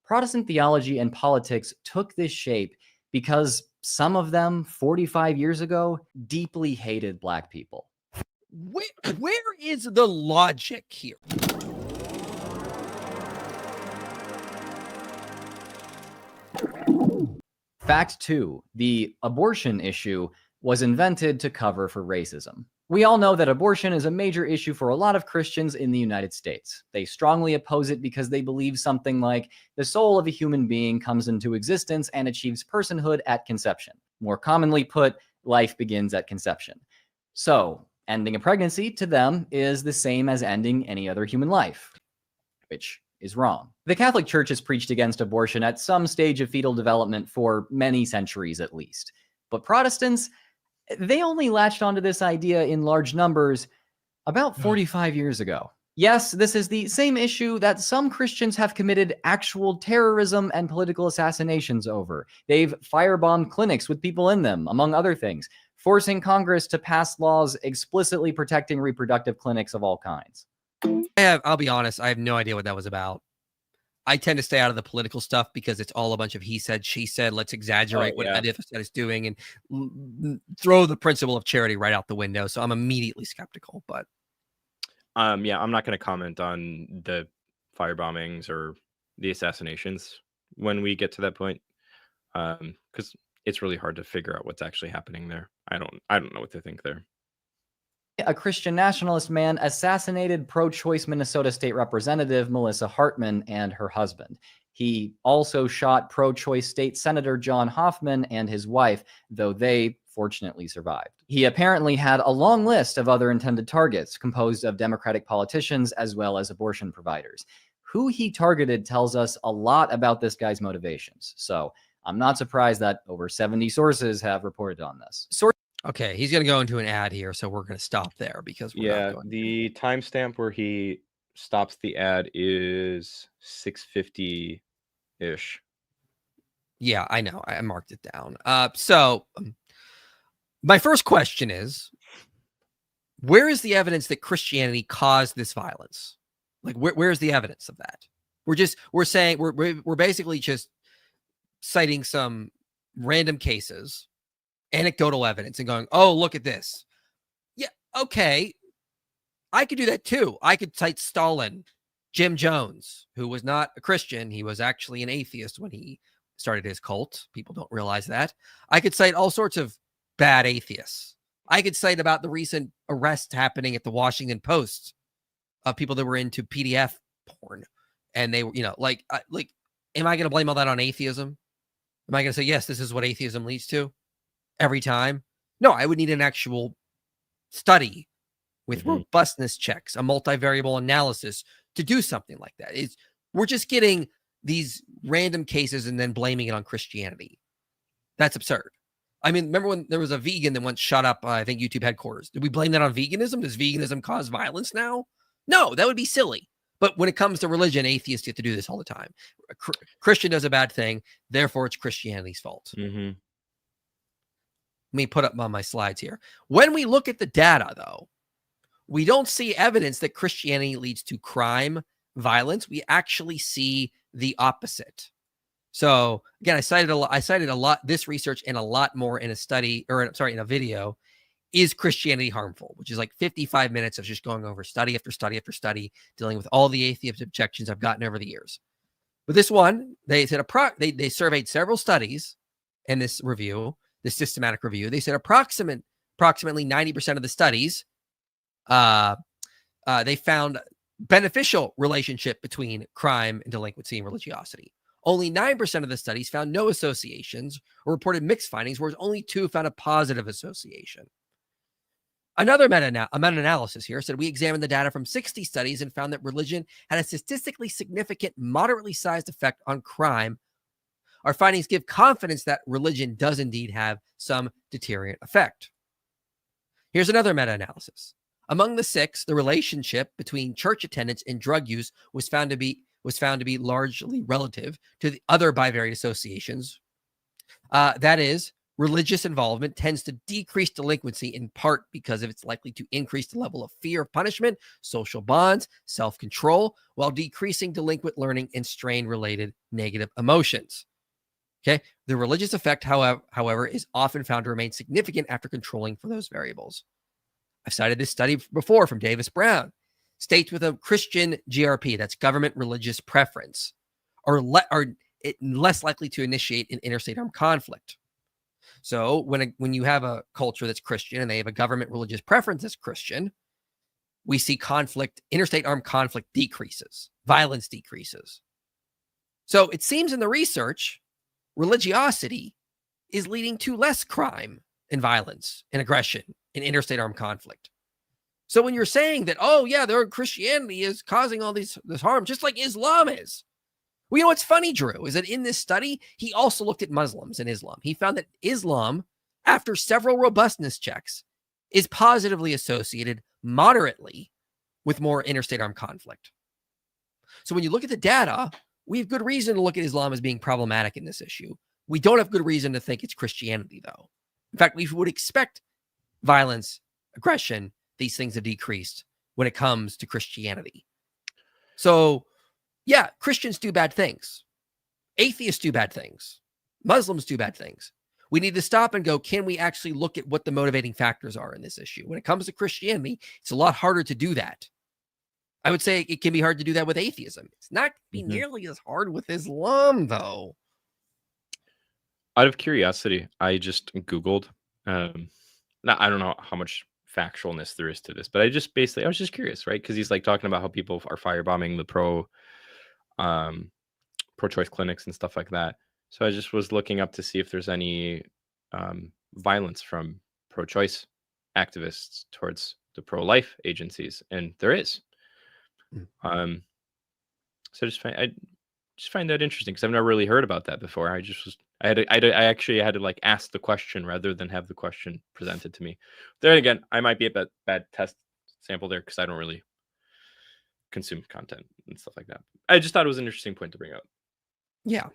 Protestant theology and politics took this shape because some of them 45 years ago deeply hated Black people. Where is the logic here? Fact 2, the abortion issue was invented to cover for racism. We all know that abortion is a major issue for a lot of Christians in the United States. They strongly oppose it because they believe something like the soul of a human being comes into existence and achieves personhood at conception. More commonly put, life begins at conception. So, ending a pregnancy to them is the same as ending any other human life, which is wrong. The Catholic Church has preached against abortion at some stage of fetal development for many centuries at least. But Protestants, they only latched onto this idea in large numbers about 45 years ago. Yes, this is the same issue that some Christians have committed actual terrorism and political assassinations over. They've firebombed clinics with people in them, among other things, forcing Congress to pass laws explicitly protecting reproductive clinics of all kinds. I'll be honest, I have no idea what that was about. I tend to stay out of the political stuff because it's all a bunch of he said, she said. Let's exaggerate what Atheist is doing and throw the principle of charity right out the window. So I'm immediately skeptical. But yeah, I'm not going to comment on the firebombings or the assassinations when we get to that point, because it's really hard to figure out what's actually happening there. I don't know what to think there. A Christian nationalist man assassinated pro-choice Minnesota State Representative Melissa Hartman and her husband. He also shot pro-choice State Senator John Hoffman and his wife, though they fortunately survived. He apparently had a long list of other intended targets composed of Democratic politicians as well as abortion providers. Who he targeted tells us a lot about this guy's motivations. So I'm not surprised that over 70 sources have reported on this. Okay, he's going to go into an ad here, so we're going to stop there because we're not going the timestamp where he stops the ad is 6:50-ish. Yeah, I know. I marked it down. So my first question is, where is the evidence that Christianity caused this violence? Like, where's the evidence of that? We're basically just citing some random cases, anecdotal evidence, and going, oh, look at this. Yeah, okay. I could do that too. I could cite Stalin, Jim Jones, who was not a Christian. He was actually an atheist when he started his cult. People don't realize that. I could cite all sorts of bad atheists. I could cite about the recent arrests happening at the Washington Post of people that were into PDF porn. And they were, am I going to blame all that on atheism? Am I going to say, yes, this is what atheism leads to every time? No, I would need an actual study with robustness checks, a multivariable analysis to do something like that. We're just getting these random cases and then blaming it on Christianity. That's absurd. I mean, remember when there was a vegan that once shot up, I think, YouTube headquarters? Did we blame that on veganism? Does veganism cause violence now? No, that would be silly. But when it comes to religion, atheists get to do this all the time. Christian does a bad thing, therefore it's Christianity's fault. Let me put up on my slides here. When we look at the data, though, we don't see evidence that Christianity leads to crime, violence. We actually see the opposite. So again, I cited a lot this research and a lot more in in a video. Is Christianity harmful? Which is like 55 minutes of just going over study after study after study, dealing with all the atheist objections I've gotten over the years. But this one, they said they surveyed several studies in this review, this systematic review. They said approximately 90% of the studies, they found beneficial relationship between crime and delinquency and religiosity. Only 9% of the studies found no associations or reported mixed findings, whereas only 2 found a positive association. Another meta-analysis here said we examined the data from 60 studies and found that religion had a statistically significant, moderately sized effect on crime. Our findings give confidence that religion does indeed have some deterrent effect. Here's another meta-analysis. Among the 6, the relationship between church attendance and drug use was found to be largely relative to the other bivariate associations. That is, religious involvement tends to decrease delinquency in part because it's likely to increase the level of fear of punishment, social bonds, self-control, while decreasing delinquent learning and strain-related negative emotions. Okay, the religious effect, however, is often found to remain significant after controlling for those variables. I've cited this study before from Davis Brown. States with a Christian GRP, that's government religious preference, are less likely to initiate an interstate armed conflict. So when you have a culture that's Christian and they have a government religious preference that's Christian, we see conflict, interstate armed conflict decreases, violence decreases. So it seems in the research, religiosity is leading to less crime and violence and aggression in interstate armed conflict. So when you're saying that, oh yeah, their Christianity is causing all this harm, just like Islam is. Well, you know what's funny, Drew, is that in this study, he also looked at Muslims and Islam. He found that Islam, after several robustness checks, is positively associated moderately with more interstate armed conflict. So when you look at the data, we have good reason to look at Islam as being problematic in this issue. We don't have good reason to think it's Christianity, though. In fact, we would expect violence, aggression, these things have decreased when it comes to Christianity. So, yeah, Christians do bad things. Atheists do bad things. Muslims do bad things. We need to stop and go, can we actually look at what the motivating factors are in this issue? When it comes to Christianity, it's a lot harder to do that. I would say it can be hard to do that with atheism. It's not be nearly as hard with Islam, though. Out of curiosity, I just Googled. Now I don't know how much factualness there is to this, but I was just curious, right? Because he's like talking about how people are firebombing the pro-choice clinics and stuff like that. So I just was looking up to see if there's any violence from pro-choice activists towards the pro-life agencies, and there is. So I just find that interesting because I've never really heard about that before. I actually had to like ask the question rather than have the question presented to me. Then again, I might be a bad test sample there because I don't really consume content and stuff like that. I just thought it was an interesting point to bring up. Yeah.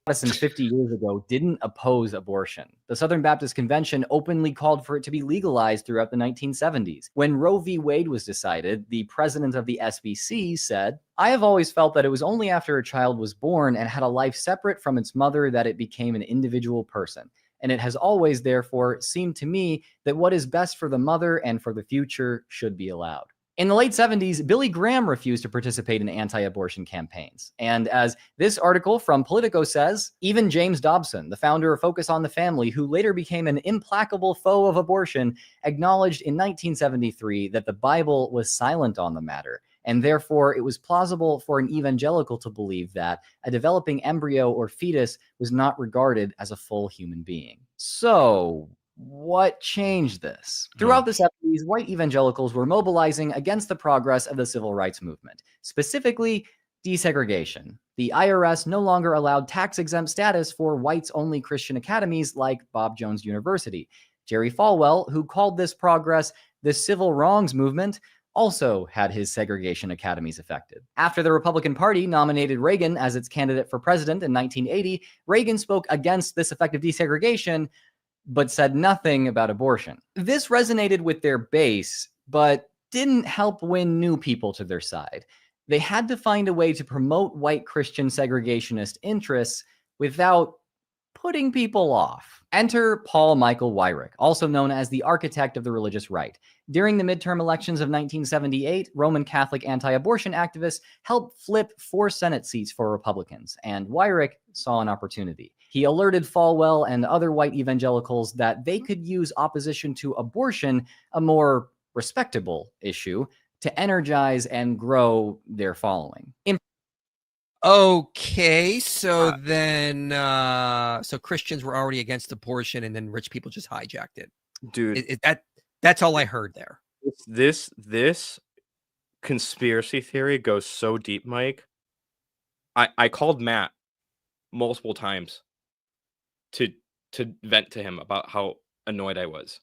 Protestants 50 years ago didn't oppose abortion. The Southern Baptist Convention openly called for it to be legalized throughout the 1970s. When Roe v. Wade was decided, the president of the SBC said, "I have always felt that it was only after a child was born and had a life separate from its mother that it became an individual person. And it has always, therefore, seemed to me that what is best for the mother and for the future should be allowed." In the late 70s, Billy Graham refused to participate in anti-abortion campaigns. And as this article from Politico says, even James Dobson, the founder of Focus on the Family, who later became an implacable foe of abortion, acknowledged in 1973 that the Bible was silent on the matter, and therefore it was plausible for an evangelical to believe that a developing embryo or fetus was not regarded as a full human being. So, what changed this? Throughout the 70s, white evangelicals were mobilizing against the progress of the civil rights movement, specifically desegregation. The IRS no longer allowed tax-exempt status for whites-only Christian academies like Bob Jones University. Jerry Falwell, who called this progress the civil wrongs movement, also had his segregation academies affected. After the Republican Party nominated Reagan as its candidate for president in 1980, Reagan spoke against this effective desegregation, but said nothing about abortion. This resonated with their base, but didn't help win new people to their side. They had to find a way to promote white Christian segregationist interests without putting people off. Enter Paul Michael Weyrich, also known as the architect of the religious right. During the midterm elections of 1978, Roman Catholic anti-abortion activists helped flip 4 Senate seats for Republicans, and Weyrich saw an opportunity. He alerted Falwell and other white evangelicals that they could use opposition to abortion, a more respectable issue, to energize and grow their following. Okay, so then, so Christians were already against abortion, and then rich people just hijacked it. Dude, that's all I heard there. This conspiracy theory goes so deep, Mike. I called Matt multiple times to vent to him about how annoyed I was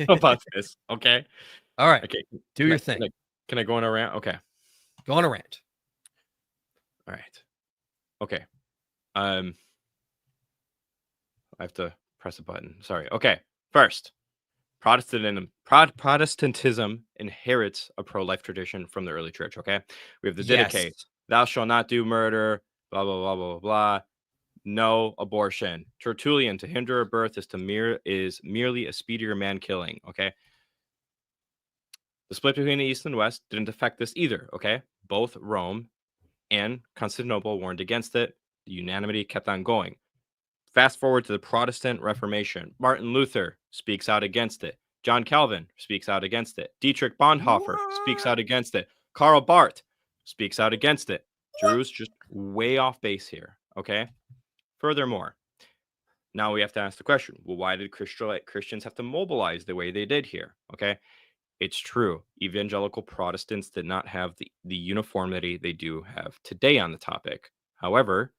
about this. Okay. All right. Okay. Do your thing. Can I go on a rant? Okay. Go on a rant. All right. Okay. I have to press a button. Sorry. Okay. First, Protestantism inherits a pro-life tradition from the early church. Okay. We have the Yes. Didache. Thou shalt not do murder. Blah, blah, blah, blah, blah. No abortion. Tertullian, to hinder a birth is merely a speedier man killing. Okay. The split between the East and West didn't affect this either. Okay. Both Rome and Constantinople warned against it. The unanimity kept on going. Fast forward to the Protestant Reformation. Martin Luther speaks out against it. John Calvin speaks out against it. Dietrich Bonhoeffer speaks out against it. Karl Barth speaks out against it. Drew's just way off base here. Okay. Furthermore, now we have to ask the question, well, why did Christians have to mobilize the way they did here? Okay. It's true. Evangelical Protestants did not have the uniformity they do have today on the topic. However,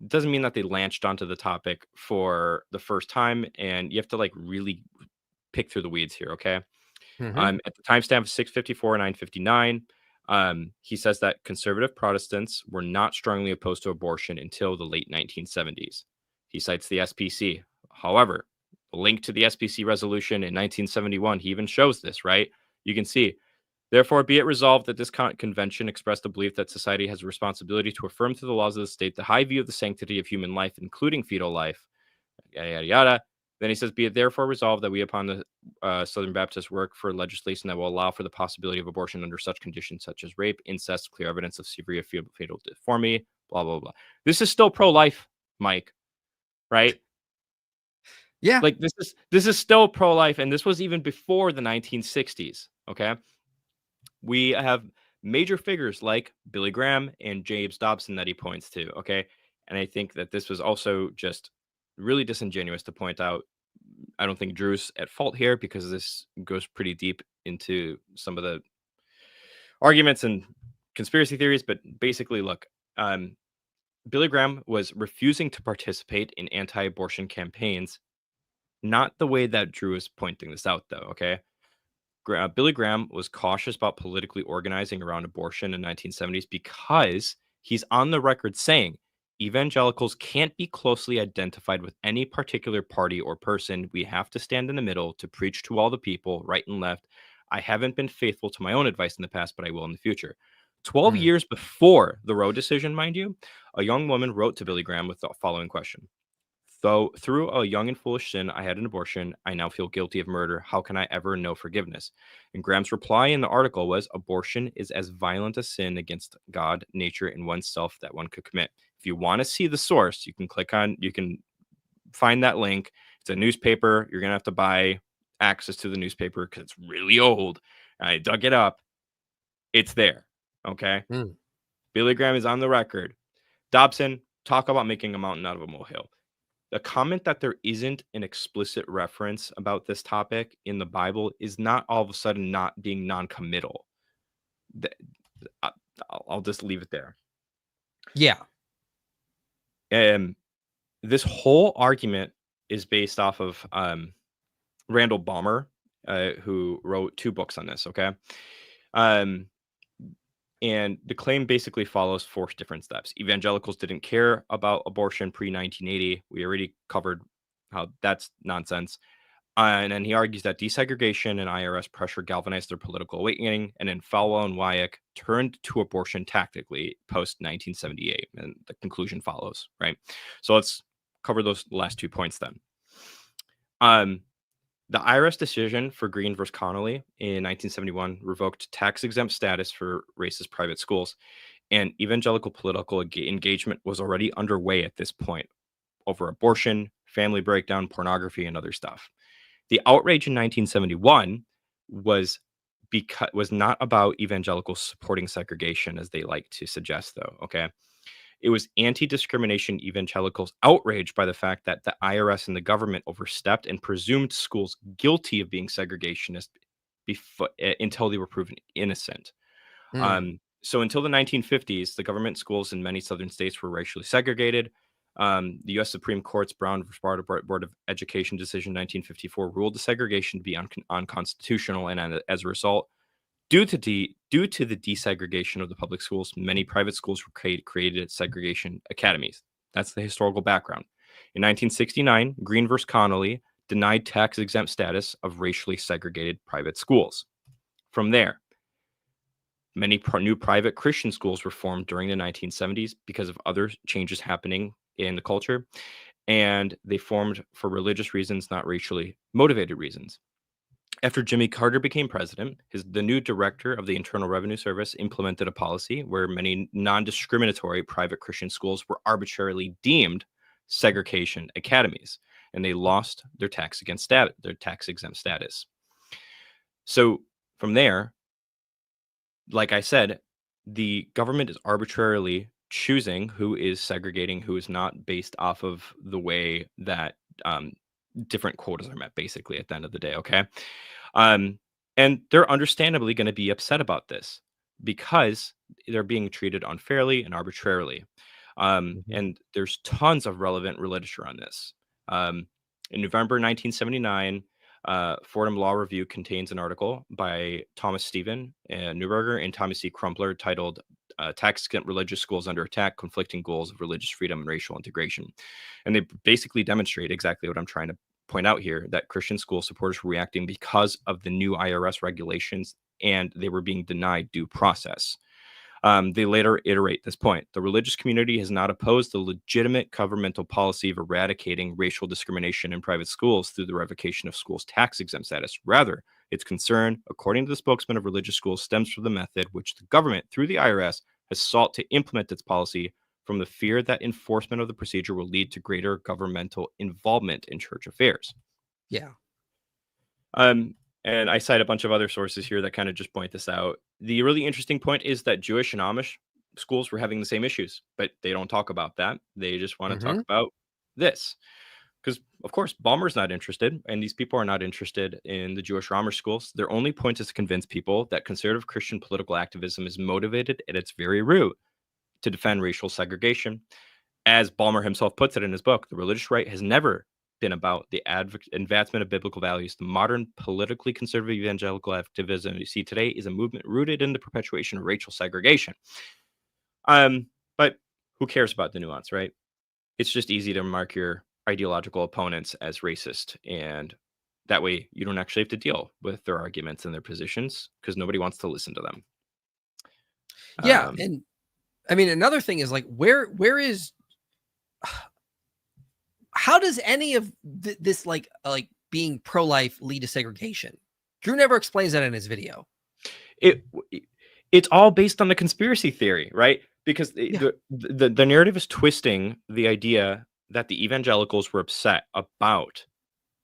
it doesn't mean that they latched onto the topic for the first time, and you have to like really pick through the weeds here. Okay. Mhm. At the timestamp of 654 and 959, he says that conservative Protestants were not strongly opposed to abortion until the late 1970s. He cites the SPC. However, the link to the SPC resolution in 1971, he even shows this, right? You can see, therefore, be it resolved that this convention expressed the belief that society has a responsibility to affirm to the laws of the state the high view of the sanctity of human life, including fetal life, yada, yada, yada. Then he says, be it therefore resolved that we upon the Southern Baptists work for legislation that will allow for the possibility of abortion under such conditions such as rape, incest, clear evidence of severe fatal deformity, blah, blah, blah. This is still pro-life, Mike, right? Yeah. Like this is still pro-life, and this was even before the 1960s, okay? We have major figures like Billy Graham and James Dobson that he points to, okay? And I think that this was also just really disingenuous to point out. I don't think Drew's at fault here because this goes pretty deep into some of the arguments and conspiracy theories. But basically, look, Billy Graham was refusing to participate in anti-abortion campaigns, not the way that Drew is pointing this out, though, okay? Billy Graham was cautious about politically organizing around abortion in the 1970s because he's on the record saying evangelicals can't be closely identified with any particular party or person. We have to stand in the middle to preach to all the people, right and left. I haven't been faithful to my own advice in the past, but I will in the future. 12 Mm. years before the Roe decision, mind you, a young woman wrote to Billy Graham with the following question. Though through a young and foolish sin, I had an abortion. I now feel guilty of murder. How can I ever know forgiveness? And Graham's reply in the article was, abortion is as violent a sin against God, nature, and oneself that one could commit. If you want to see the source, you can find that link. It's a newspaper. You're going to have to buy access to the newspaper because it's really old. I dug it up. It's there. Okay. Mm. Billy Graham is on the record. Dobson, talk about making a mountain out of a molehill. The comment that there isn't an explicit reference about this topic in the Bible is not all of a sudden not being non-committal. I'll just leave it there. Yeah. This whole argument is based off of Randall Balmer, who wrote 2 books on this, okay? And the claim basically follows 4 different steps. Evangelicals didn't care about abortion pre-1980. We already covered how that's nonsense. And then he argues that desegregation and IRS pressure galvanized their political awakening. And then Falwell and Wyeth turned to abortion tactically post-1978. And the conclusion follows, right? So let's cover those last 2 points then. The IRS decision for Green versus Connolly in 1971 revoked tax-exempt status for racist private schools, and evangelical political engagement was already underway at this point over abortion, family breakdown, pornography, and other stuff. The outrage in 1971 was not about evangelicals supporting segregation, as they like to suggest, though, okay? It was anti-discrimination evangelicals outraged by the fact that the IRS and the government overstepped and presumed schools guilty of being segregationist until they were proven innocent. Mm. So until the 1950s, the government schools in many southern states were racially segregated. The U.S. Supreme Court's Brown v. Board of Education decision 1954 ruled the segregation to be unconstitutional, and as a result, due to the desegregation of the public schools, many private schools were created segregation academies. That's the historical background. In 1969, Green versus Connolly denied tax-exempt status of racially segregated private schools. From there, many new private Christian schools were formed during the 1970s because of other changes happening in the culture, and they formed for religious reasons, not racially motivated reasons. After Jimmy Carter became president, the new director of the Internal Revenue Service implemented a policy where many non-discriminatory private Christian schools were arbitrarily deemed segregation academies, and they lost their tax-exempt status. So from there, like I said, the government is arbitrarily choosing who is segregating, who is not, based off of the way that different quotas are met, basically, at the end of the day, okay? And they're understandably going to be upset about this because they're being treated unfairly and arbitrarily. And there's tons of relevant literature on this. In November 1979, Fordham Law Review contains an article by Thomas Stephen Neuberger and Thomas C. Crumpler titled Tax-Exempt Religious Schools Under Attack, Conflicting Goals of Religious Freedom and Racial Integration. And they basically demonstrate exactly what I'm trying to point out here, that Christian school supporters were reacting because of the new IRS regulations, and they were being denied due process. They later iterate this point. The religious community has not opposed the legitimate governmental policy of eradicating racial discrimination in private schools through the revocation of schools' tax-exempt status. Rather, its concern, according to the spokesman of religious schools, stems from the method which the government, through the IRS, has sought to implement its policy, from the fear that enforcement of the procedure will lead to greater governmental involvement in church affairs. Yeah. And I cite a bunch of other sources here that kind of just point this out. The really interesting point is that Jewish and Amish schools were having the same issues, but they don't talk about that. They just want to talk about this. Because, of course, Ballmer's not interested, and these people are not interested in the Jewish or Amish schools. Their only point is to convince people that conservative Christian political activism is motivated at its very root to defend racial segregation. As Ballmer himself puts it in his book, the religious right has never been about the advancement of biblical values. The modern politically conservative evangelical activism you see today is a movement rooted in the perpetuation of racial segregation. But who cares about the nuance, right? It's just easy to mark your ideological opponents as racist, and that way you don't actually have to deal with their arguments and their positions because nobody wants to listen to them. Yeah, and I mean, another thing is like, where is, how does any of this like being pro-life lead to segregation? Drew never explains that in his video. It's all based on the conspiracy theory, right? Because the narrative is twisting the idea that the evangelicals were upset about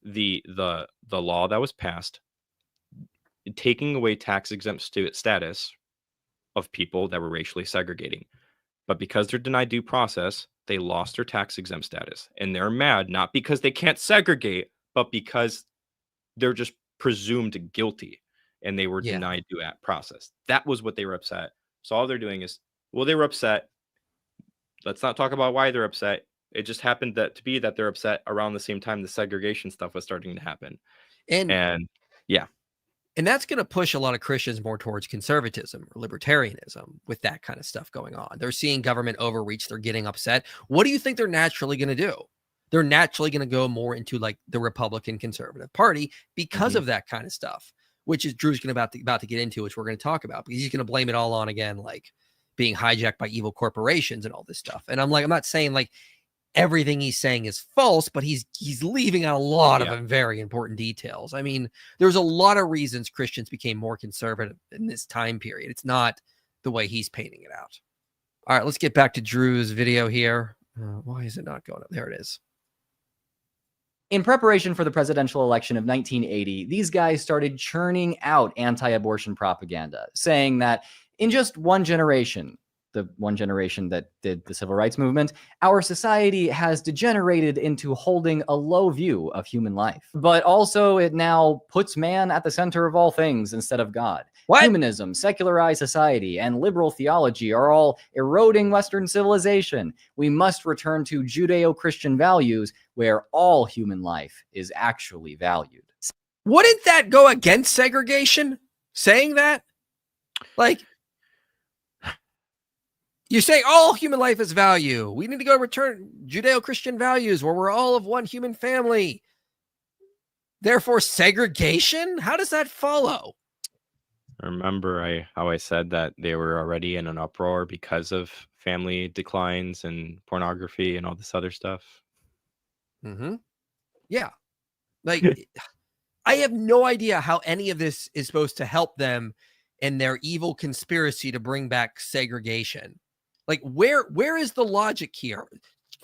the law that was passed, taking away tax-exempt status of people that were racially segregating. But because they're denied due process, they lost their tax-exempt status. And they're mad, not because they can't segregate, but because they're just presumed guilty and they were denied due process. That was what they were upset. So all they're doing is, well, they were upset. Let's not talk about why they're upset. It just happened to be that they're upset around the same time the segregation stuff was starting to happen. And yeah. And that's going to push a lot of Christians more towards conservatism or libertarianism with that kind of stuff going on. They're seeing government overreach. They're getting upset. What do you think they're naturally going to do? They're naturally going to go more into like the Republican conservative party because of that kind of stuff, which is Drew's going to about to get into, which we're going to talk about, because he's going to blame it all on, again, like being hijacked by evil corporations and all this stuff. And I'm not saying like everything he's saying is false, but he's leaving out a lot of very important details. I mean, there's a lot of reasons Christians became more conservative in this time period. It's not the way he's painting it out. All right, let's get back to Drew's video here. Why is it not going up? There it is. In preparation for the presidential election of 1980, these guys started churning out anti-abortion propaganda, saying that in just one generation, the one generation that did the civil rights movement, our society has degenerated into holding a low view of human life. But also it now puts man at the center of all things instead of God. What? Humanism, secularized society, and liberal theology are all eroding Western civilization. We must return to Judeo-Christian values where all human life is actually valued. Wouldn't that go against segregation? Saying that? Like, You say all human life is value. We need to go return Judeo-Christian values where we're all of one human family. Therefore, segregation? How does that follow? Remember how I said that they were already in an uproar because of family declines and pornography and all this other stuff? Mm-hmm. Yeah. Like, I have no idea how any of this is supposed to help them in their evil conspiracy to bring back segregation. Like, where is the logic here?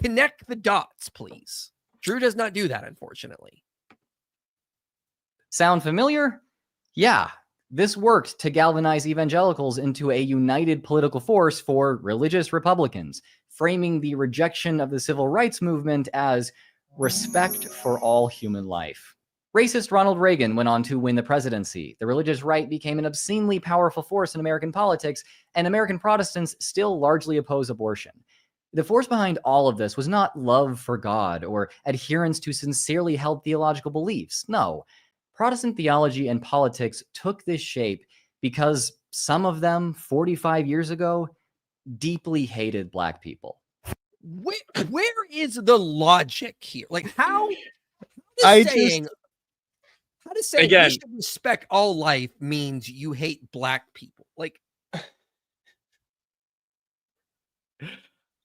Connect the dots, please. Drew does not do that, unfortunately. Sound familiar? Yeah, this worked to galvanize evangelicals into a united political force for religious Republicans, framing the rejection of the civil rights movement as respect for all human life. Racist Ronald Reagan went on to win the presidency. The religious right became an obscenely powerful force in American politics, and American Protestants still largely oppose abortion. The force behind all of this was not love for God or adherence to sincerely held theological beliefs. No. Protestant theology and politics took this shape because some of them 45 years ago deeply hated Black people. Where is the logic here? Like, how I does saying Again- we should respect all life means you hate Black people? Like,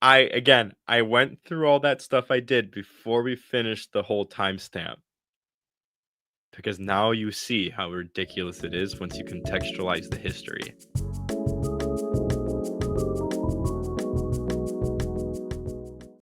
I went through all that stuff I did before we finished the whole timestamp. Because now you see how ridiculous it is once you contextualize the history.